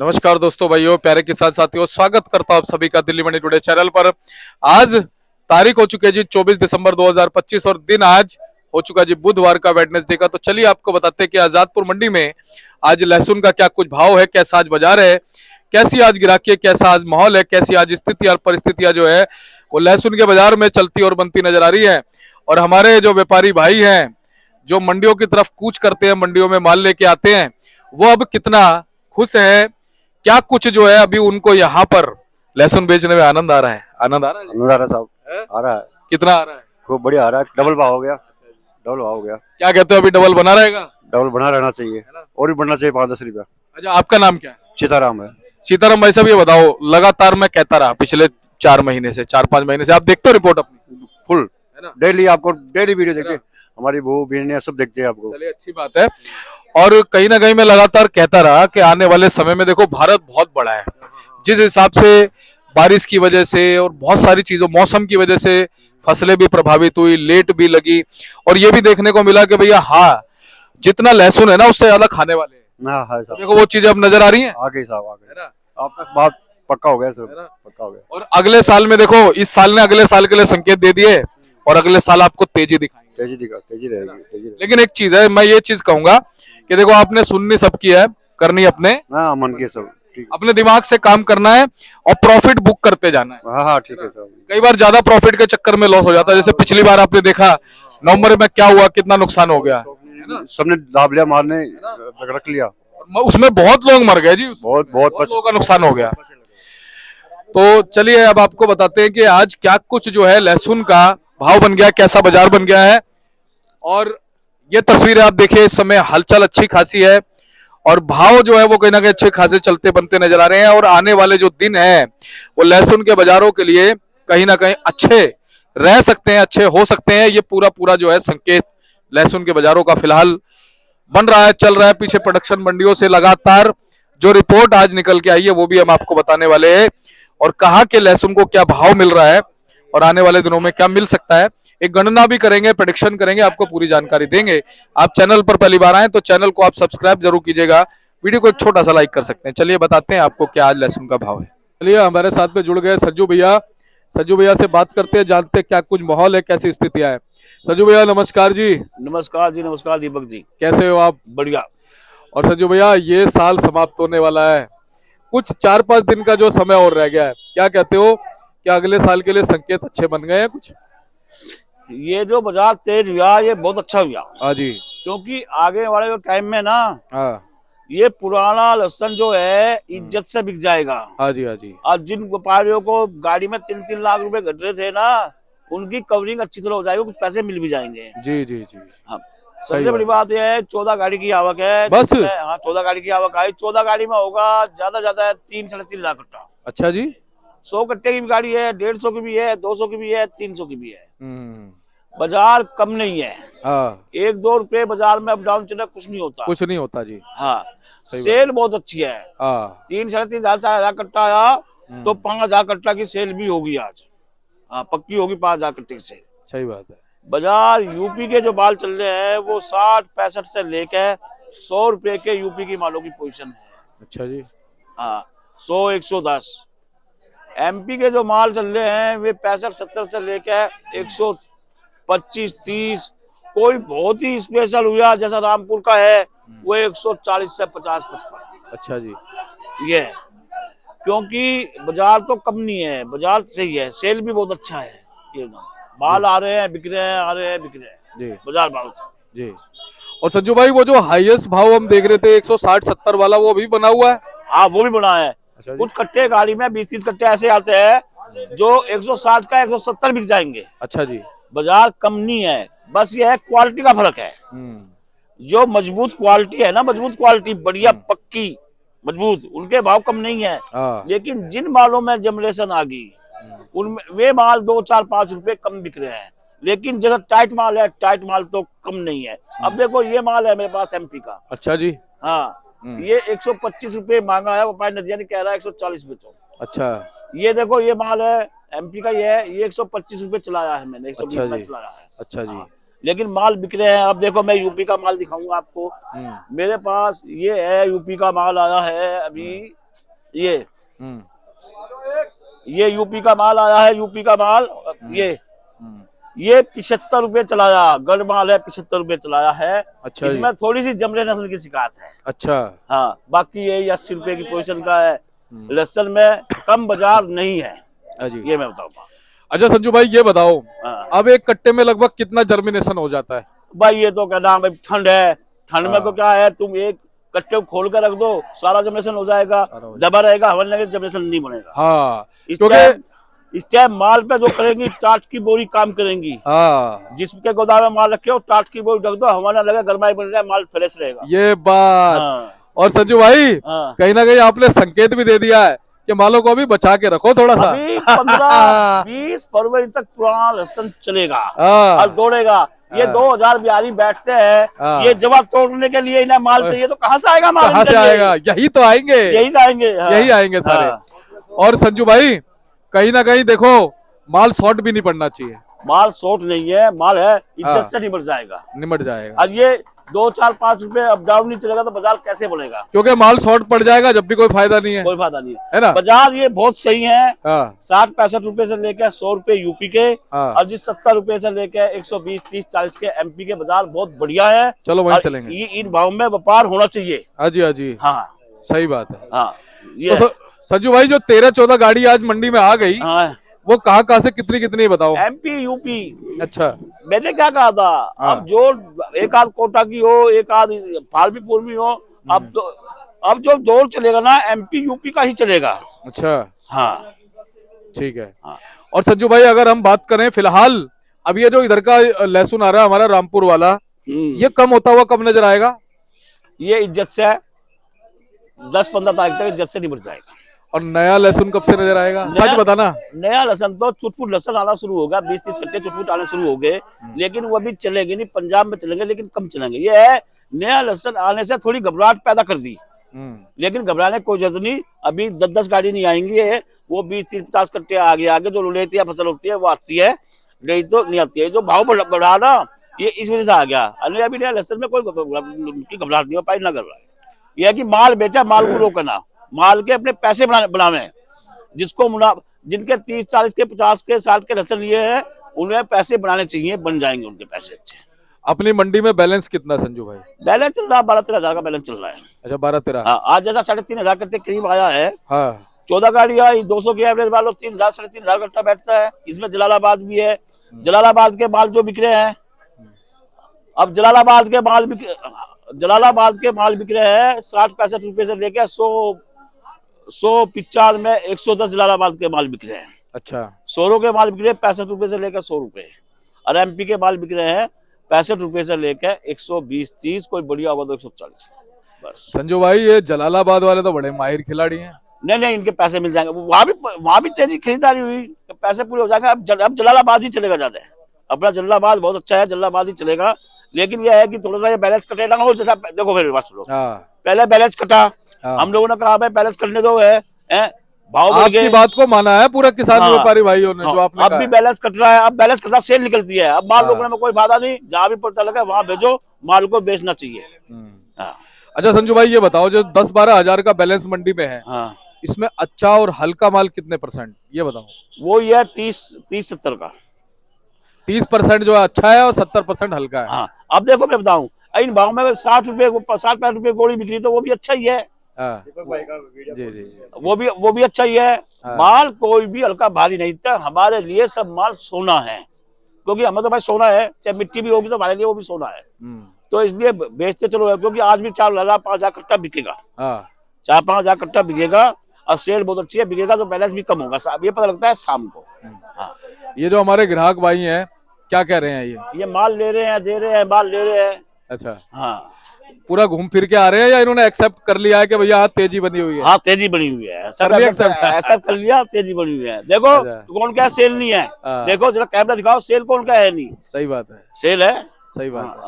नमस्कार दोस्तों, भाइयों, प्यारे किसान साथियों, स्वागत करता हूं आप सभी का दिल्ली मंडी टुडे चैनल पर। आज तारीख हो चुकी है जी 24 दिसंबर 2025 और दिन आज हो चुका जी बुधवार का वेडनेसडे का। तो चलिए आपको बताते हैं कि आजादपुर मंडी में आज लहसुन का क्या कुछ भाव है, कैसा आज बाजार है, कैसी आज गिराकी है, कैसा आज माहौल है, कैसी आज स्थिति और परिस्थितियां जो है वो लहसुन के बाजार में चलती और बनती नजर आ रही है। और हमारे जो व्यापारी भाई हैं जो मंडियों की तरफ कूच करते हैं, मंडियों में माल लेके आते हैं, वो अब कितना खुश है, क्या कुछ जो है अभी उनको यहाँ पर लहसुन बेचने में आनंद आ रहा है। आनंद आ रहा है, आनंद आ रहा है साहब, है? आ रहा है। कितना आ रहा है? खूब बढ़िया आ रहा है। डबल भाव हो गया, डबल भाव हो गया। क्या कहते हो, अभी डबल बना रहेगा? डबल बना रहना चाहिए और भी बढ़ना चाहिए 5-10 रुपया। अच्छा, आपका नाम क्या है? सीताराम है। सीताराम भाई साहब, ये बताओ, लगातार मैं कहता रहा पिछले 4-5 महीने से, आप देखते हो रिपोर्ट अपनी? फुल है ना? डेली आपको डेली वीडियो देखते हैं, हमारी बहू बहनें सब देखते हैं आपको। चलिए, अच्छी बात है। और कहीं ना कहीं मैं लगातार कहता रहा कि आने वाले समय में देखो, भारत बहुत बड़ा है। जिस हिसाब से बारिश की वजह से और बहुत सारी चीजों, मौसम की वजह से फसलें भी प्रभावित हुई, लेट भी लगी, और ये भी देखने को मिला कि भैया हाँ, जितना लहसुन है ना उससे ज्यादा खाने वाले हैं। हाँ हाँ साहब, देखो वो चीजें अब नजर आ रही हैं। आ गई साहब, आ गई। आपका बात पक्का हो गया सर, पक्का हो गया। और अगले साल में देखो, इस साल ने अगले साल के लिए संकेत दे दिए और अगले साल आपको तेजी दिखाएंगे। तेजी रहेगी, तेजी रहेगी। लेकिन एक चीज है, मैं ये चीज कहूंगा कि देखो, आपने सुननी सबकी है, करनी अपने हाँ मन के सब ठीक। अपने दिमाग से काम करना है और प्रॉफिट बुक करते जाना है। हाँ हाँ ठीक है साहब। कई बार ज्यादा प्रॉफिट के चक्कर में लॉस हो जाता है। जैसे पिछली बार आपने देखा नवंबर में क्या हुआ, कितना नुकसान हो गया, सबने दाब लिया, मारने रख लिया, और उसमें बहुत लोग मर गए जी, बहुत लोगों का नुकसान हो गया। तो चलिए अब आपको बताते हैं कि आज क्या कुछ जो है लहसुन का भाव बन गया, कैसा बाजार बन गया है। और ये तस्वीरें आप देखिए, इस समय हलचल अच्छी खासी है और भाव जो है वो कहीं ना कहीं अच्छे खासे चलते बनते नजर आ रहे हैं। और आने वाले जो दिन है वो लहसुन के बाजारों के लिए कहीं ना कहीं अच्छे रह सकते हैं, अच्छे हो सकते हैं। ये पूरा पूरा जो है संकेत लहसुन के बाजारों का फिलहाल बन रहा है, चल रहा है। पीछे प्रोडक्शन मंडियों से लगातार जो रिपोर्ट आज निकल के आई है वो भी हम आपको बताने वाले हैं, और कहाँ के लहसुन को क्या भाव मिल रहा है और आने वाले दिनों में क्या मिल सकता है। एक गणना भी करेंगे, प्रेडिक्शन करेंगे, आपको पूरी जानकारी देंगे। आप चैनल पर पहली बार आए तो चैनल को आप सब्सक्राइब जरूर कीजिएगा, वीडियो को एक छोटा सा लाइक कर सकते हैं। चलिए बताते हैं आपको क्या आज लहसुन का भाव है। चलिए हमारे साथ में जुड़ गए सज्जू भैया। सज्जू भैया से बात करते हैं, जानते हैं क्या कुछ माहौल है, कैसी स्थितियां है। सज्जू भैया नमस्कार जी। नमस्कार जी, नमस्कार दीपक जी, कैसे हो आप? बढ़िया। और सज्जू भैया, ये साल समाप्त होने वाला है, कुछ 4-5 दिन का जो समय और रह गया है, क्या कहते हो, क्या अगले साल के लिए संकेत अच्छे बन गए हैं कुछ? ये जो बाजार तेज हुआ ये बहुत अच्छा हुआ। हाँ जी। क्योंकि आगे वाले जो टाइम में ना, हाँ ये पुराना लहसुन जो है इज्जत से बिक जाएगा। हाँ जी, हाँ जी। और जिन व्यापारियों को गाड़ी में 3-3 लाख रुपए घट रहे थे ना, उनकी कवरिंग अच्छी तरह हो जाएगी, कुछ पैसे मिल भी जाएंगे। जी जी जी। हाँ, सबसे बड़ी बात यह है 14 गाड़ी की आवक है बस? हाँ, 14 गाड़ी की आवक आई। 14 गाड़ी में होगा ज्यादा 3-3.5 लाख कट्टा। अच्छा जी। 100 कट्टे की भी गाड़ी है, 150 की भी है, 200 की भी है, 300 की भी है। बाजार कम नहीं है। हाँ, 1-2 रुपए बाजार में अप डाउन चले कुछ नहीं होता। कुछ नहीं होता जी। हाँ, सेल बहुत अच्छी है। हाँ। 3-3.5 कट्टा आया तो 5,000 कट्टा की सेल भी होगी आज। हाँ, पक्की होगी 5,000 कट्टे की सेल। सही बात है। बाजार यूपी के जो माल चल रहे हैं वो 60-65 से लेकर 100 रुपए के यूपी की मालों की पोजीशन है। अच्छा जी। हाँ, 100-110। एमपी के जो माल चल रहे हैं वे 65-70 से लेकर 125-30। कोई बहुत ही स्पेशल हुआ जैसा रामपुर का है वो 140 से 50-55। अच्छा जी। ये है। क्योंकि बाजार तो कम नहीं है, बाजार सही है, सेल भी बहुत अच्छा है। ये माल आ रहे हैं, बिक रहे हैं, आ रहे हैं, बिक रहे हैं जी बाजार भाव से जी। और संजू भाई, वो जो हाईएस्ट भाव हम देख रहे थे 160-70 वाला, वो भी बना हुआ है? हाँ, वो भी बना है। अच्छा जी। कुछ कट्टे गाड़ी में 20-30 कट्टे ऐसे आते हैं जो 160 का 170 बिक जाएंगे। अच्छा जी। बाजार कम नहीं है, बस ये है क्वालिटी का फर्क है। जो मजबूत क्वालिटी है ना, मजबूत क्वालिटी बढ़िया पक्की मजबूत, उनके भाव कम नहीं है। लेकिन जिन मालों में जनरेशन आ गई उनमें वे माल 2-4-5 रुपए कम बिक रहे हैं। लेकिन जैसा टाइट माल है, टाइट माल तो कम नहीं है। अब देखो ये माल है मेरे पास एमपी का। अच्छा जी। हाँ, ये 125 रुपए मांगा है, व्यापारी नदिया ने कह रहा है 140 बेचो। अच्छा। ये देखो ये माल है एमपी का, ये है, ये 125 रुपए चलाया है मैंने, 120 में चलाया है। अच्छा जी। लेकिन माल बिक रहे हैं। अब देखो मैं यूपी का माल दिखाऊंगा आपको। मेरे पास ये है यूपी का माल आया है अभी ये हम्म, ये यूपी का माल आया है, यूपी का माल। ये 75 रुपए चलाया, गढ़ माल है, 75 रुपए चलाया है। अच्छा जी। इसमें थोड़ी सी जमरे नस्ल की शिकायत है। अच्छा। हाँ, बाकी यही 80 रुपए की पोजीशन का है। लहसुन में कम बाजार नहीं है, हाँ जी। ये मैं बताऊंगा। अच्छा संजू भाई ये बताओ, हाँ। अब एक कट्टे में लगभग कितना जर्मिनेशन हो जाता है? भाई ये तो क्या नाम है, ठंड है, ठंड में तो क्या है, तुम एक कट्टे को खोल कर रख दो, सारा जमनेशन हो जाएगा, दबा रहेगा, हवा लगे, जमनेशन नहीं बनेगा। हाँ, इस टाइम माल पे जो करेंगी, टाट की बोरी काम करेंगी। हाँ, जिसके गोदाम में माल रखे हो, टाट की बोरी रख दो, हवा ना लगे, गरमाई बन जाए, माल फ्रेश रहेगा। ये बात। हाँ। और संजू भाई हाँ। कहीं ना कहीं आपने संकेत भी दे दिया है कि मालों को अभी बचा के रखो थोड़ा सा। अभी 15-20 फरवरी तक पुराना लहसुन चलेगा हाँ। और दौड़ेगा। ये 2000 बिहारी बैठते हैं, हाँ। ये जवाब तोड़ने के लिए इन्हें माल चाहिए, तो कहाँ से आएगा माल? कहाँ से इनके लिए? आएगा? यही तो आएंगे, यही तो आएंगे। हाँ। यही आएंगे सारे। हाँ। और संजू भाई कहीं ना कहीं देखो माल शॉर्ट भी नहीं पड़ना चाहिए। माल शॉर्ट नहीं है, माल है, इज्जत से निमट जाएगा। निमट जाएगा। और ये 2-4-5 रुपए अप डाउन नहीं चलेगा तो बाजार कैसे बढ़ेगा? क्योंकि माल शॉर्ट पड़ जाएगा जब भी कोई फायदा नहीं है। कोई फायदा नहीं है ना? बाजार ये बहुत सही है। हाँ। 60-65 रुपए से लेकर 100 रुपए यूपी के, हाँ। और जिस 70 रुपए से लेकर 120-30-40 के एमपी के बाजार बहुत बढ़िया है। चलो वहीं और चलेंगे। ये इन भाव में व्यापार होना चाहिए। हाँ जी, हाँ जी। हाँ, सही बात है। हाँ, ये तो संजू भाई जो 13-14 गाड़ी आज मंडी में आ गई, हाँ, वो कहाँ से कितनी बताओ? MP UP. अच्छा। मैंने क्या कहा था, हाँ। अब जो एक आध कोटा की हो, एक आध फार्मीपुर में हो, अब जो जोर चलेगा ना, एमपी यूपी का ही चलेगा। अच्छा। हाँ। ठीक है। हाँ। और संजू भाई अगर हम बात करें फिलहाल, अब ये जो इधर का लहसुन आ रहा है हमारा रामपुर वाला, ये कम होता हुआ कब नजर आएगा? ये इज्जत से 10-15 तारीख तक इज्जत से निपट जाएगा। और नया लहसुन कब से नजर आएगा? सच बताना। नया लहसुन तो चुटपुट लहसुन आना शुरू होगा, 20-30 कट्टे चुटपुट आने शुरू हो गए, लेकिन वो अभी चलेंगे नहीं। पंजाब में चलेंगे लेकिन कम चलेंगे। ये है, नया लहसुन आने से थोड़ी घबराहट पैदा कर दी, लेकिन घबराने की कोई जरूरत नहीं। अभी 10-10 गाड़ी नहीं आएंगी, वो 20-30-50 कट्टे आगे जो लेती है फसल होती है वो आती है, नहीं तो नहीं आती है। जो भाव बढ़ा ना, ये इस वजह से आ गया। अभी नया लहसुन में कोई घबराहट नहीं हो पाई, ना घबराए। यह है कि माल बेचा, माल को रोकना, माल के अपने पैसे बनावे। जिसको जिनके 30-40 के 50 के 60 के लहसुन लिए हैं, उन्हें पैसे बनाने चाहिए, बन जाएंगे उनके पैसे अच्छे। अपनी मंडी में बैलेंस कितना संजू भाई? बैलेंस चल रहा है, 12-13 हजार का बैलेंस चल रहा है। अच्छा, 12-13। हाँ, आज जैसा 3,500 कट्टे करीब आया है। हाँ। 14 गाड़ी आई, 200 की एवरेज वालों 3,000-3,500 कट्टा बैठता है। इसमें जलालाबाद भी है। जलालाबाद के माल जो बिक रहे हैं, अब जलालाबाद के माल बिक रहे हैं 60-65 रुपए से लेकर 100-195 में 110 जलालाबाद के माल बिक रहे हैं। अच्छा। सोरो के माल बिक रहे हैं 65 रुपए से लेकर 100 रुपए, और एमपी के माल बिक रहे हैं 65 रुपए से लेकर 120-130, कोई बढ़िया होगा तो 140। बस संजू भाई ये जलालाबाद वाले तो बड़े माहिर खिलाड़ी हैं। नहीं, इनके पैसे मिल जाएंगे। वहां भी तेजी खरीदारी हुई, पैसे पूरे हो जाएंगे। अब जलालाबाद ही चलेगा ज्यादा। अपना जलालाबाद बहुत अच्छा है, जलालाबाद ही चलेगा। लेकिन यह है कि थोड़ा सा ये बैलेंस कटेगा ना हो, जैसा देखो मेरी बात सुनो। पहले बैलेंस कटा, हम लोगों ने कहा भाई बैलेंस करने दो, है भाव बढ़ गए। आपकी बात को माना है पूरा किसान हाँ, व्यापारी भाइयों ने, जो आपने अब भी बैलेंस कट रहा है। अब बैलेंस कट रहा, सेल निकलती है। अब माल रोकने में कोई फायदा नहीं, जहां भी पता लगा वहां भेजो, माल को बेचना चाहिए। हाँ। अच्छा संजू भाई ये बताओ, जो 10-12 हजार का बैलेंस मंडी में है, हाँ, इसमें अच्छा और हल्का माल कितने %? ये बताओ। वो ये 30-70 का। 30% जो है अच्छा है और 70% हल्का है। हाँ, अब देखो मैं बताऊं, इन भाव में 60-65 रुपए गोली बिक्री, तो वो भी अच्छा ही है। हाँ। जी। वो भी अच्छा ही है। माल कोई भी हल्का भारी नहीं था। हमारे लिए सब माल सोना है, क्योंकि हमें तो भाई सोना है, चाहे मिट्टी भी होगी तो हमारे लिए वो भी सोना है। तो इसलिए बेचते चलो, क्योंकि आज भी 4,000-5,000 कट्टा बिकेगा। 4-5 हजार कट्टा बिकेगा, और सेल बहुत अच्छी है, बिकेगा तो बैलेंस भी कम होगा। ये पता लगता है शाम को। हाँ। ये जो हमारे ग्राहक भाई हैं क्या कह रहे हैं? ये माल ले रहे हैं, दे रहे हैं, माल ले रहे हैं। अच्छा। हाँ, पूरा घूम फिर के आ रहे हैं या इन्होंने एक्सेप्ट कर लिया है कि भैया हाँ तेजी बनी हुई है? हाँ, तेजी बनी हुई है। एक्सेप्ट कर लिया, तेजी बनी हुई है। देखो कौन क्या सेल नहीं है, देखो जरा कैमरा दिखाओ, सेल कौन क्या है? नहीं, सही बात है, सेल है। सही बात है।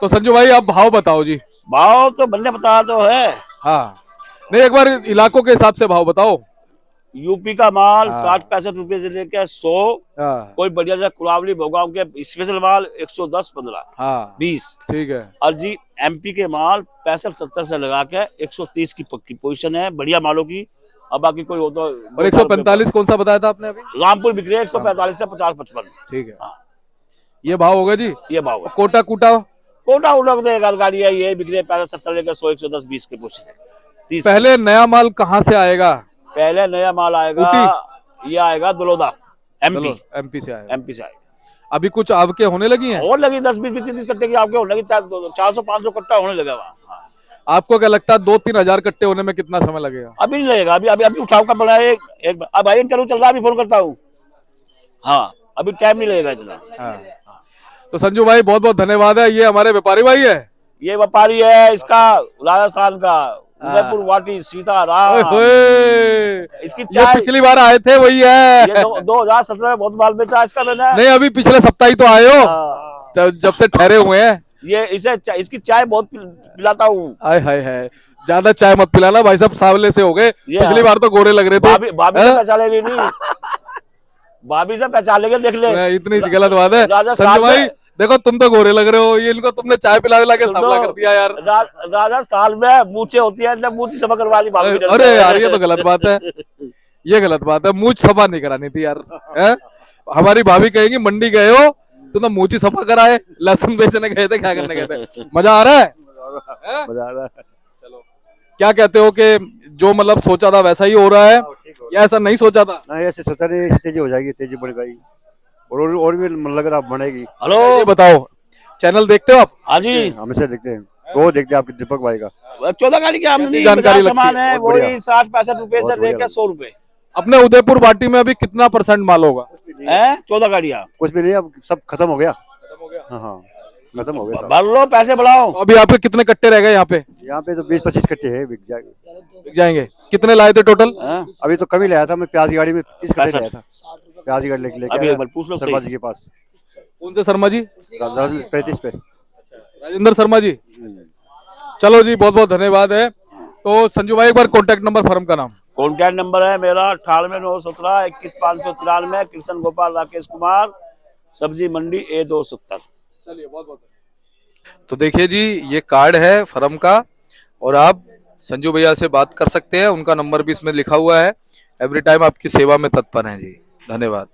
तो संजू भाई आप भाव बताओ जी। भाव तो बनने बता तो है। हाँ, नहीं एक बार इलाकों के हिसाब से भाव बताओ। यूपी का माल 60-65 रुपए से लेकर 100, कोई बढ़िया सा कुलावली भोगांव के स्पेशल माल 110-15, 20। ठीक है। और जी एमपी के माल 65-70 से लगा के 130 की पक्की पोजीशन है, बढ़िया मालों की। अब बाकी कोई हो तो। और 145 कौन सा बताया था आपने अभी? रामपुर बिक रही है 145 से 50-55। ठीक है, हाँ। ये भाव होगा जी। ये भाव है। कोटा कूटा कोटा उलट देगा गाड़ी है, ये बिक रही है पहले 70 लेकर 100 110 20 के पूछ 30। पहले नया माल कहाँ से आएगा? पहले नया माल आएगा, ये आएगा दलोदा, एमपी से आएगा। एमपी से आएगा। अभी कुछ आवके होने लगी हैं? और लगी 10 20 30 कट्टे की आपके होने लगी, 400-500 कट्टा होने लगा वहाँ। हाँ। आपको क्या लगता है 2-3 हजार कट्टे होने में कितना समय लगेगा? अभी नहीं लगेगा, अभी अभी अभी उठाव का बना है एक अब भाई इंटरव्यू चल रहा है, अभी फोन करता हूँ। हाँ, अभी टाइम नहीं लगेगा इतना। हाँ। तो संजू भाई बहुत बहुत धन्यवाद है। ये हमारे व्यापारी भाई है, ये व्यापारी है, इसका राजस्थान का उदयपुर वाटी सीताराम। इसकी ये चाय पिछली बार आए थे वही है। ये 2017 में बहुत माल बेचा इसका मैंने। नहीं, अभी पिछले सप्ताह ही तो आए हो, हाँ। जब से ठहरे हुए हैं। ये इसकी चाय बहुत पिलाता हूँ। हाय हाय हाय, ज्यादा चाय मत पिलाना भाई साहब, सांवले से हो गए। पिछली बार तो गोरे लग रहे थे। भाभी से पहचानेगी नहीं, भाभी से पहचान लेंगे, देख ले। इतनी गलत बात है संजू भाई, देखो तुम तो गोरे लग रहे हो, ये इनको तुमने चाय पिला के सांवला कर दिया यार। राजस्थान में मूछें होती है, जब मूछी सफा करवा दी भाभी। अरे यार ये तो गलत बात है, ये गलत बात है, मूछ सफा नहीं करानी थी यार। हमारी भाभी कहेगी मंडी गए हो तो मूछी सफा कराए, लहसुन बेचने गए थे, क्या करने गए थे? मजा आ रहा है? मजा आ रहा है। चलो, क्या कहते हो कि जो मतलब सोचा था वैसा ही हो रहा है या ऐसा नहीं सोचा था? नहीं, ऐसे सोचा नहीं, तेजी हो जाएगी, तेजी बढ़ गई और भी लग रहा बढ़ेगी। हेलो, ये बताओ चैनल देखते हो आप? हाँ जी, हमेशा देखते हैं, वो देखते हैं आपके दीपक भाई का। 14 गाड़ी की आमदनी, जानकारी सामान है बहुत बढ़िया। वही 60-65 रुपए से बहुत बढ़िया। लेकर 100 रुपए अपने उदयपुर बाटी में अभी कितना % माल होगा? है। 14 गाड़ियाँ, कुछ भी नहीं, अब सब खत्म हो गया। हाँ हाँ, खत्म हो गया सब। भर लो, पैसे बढ़ाओ। तो अभी आपके कितने कट्टे रह गए यहाँ पे? यहाँ पे तो 20-25 कट्टे हैं, बिक जाएंगे। बिक जाएंगे। कितने लाए थे टोटल? हैं? अभी तो कम ही लाया था मैं, प्याज की गाड़ी में 30 कट्टे 65। लाया था। प्याज की गाड़ी लेके अभी आया एक बार पूछ लो सही। शर्मा जी के पास, कौन से शर्मा जी? 35 पे। राजेंद्र शर्मा जी। चलो जी, बहुत बहुत धन्यवाद है। तो संजू भाई एक बार कॉन्टेक्ट नंबर फर्म का नाम। कॉन्टैक्ट नंबर है मेरा 98 917 21 594, कृष्ण गोपाल राकेश कुमार, सब्जी मंडी A270। चलिए, बहुत बहुत। तो देखिए जी, ये कार्ड है फर्म का और आप संजू भैया से बात कर सकते हैं, उनका नंबर भी इसमें लिखा हुआ है। एवरी टाइम आपकी सेवा में तत्पर हैं जी। धन्यवाद।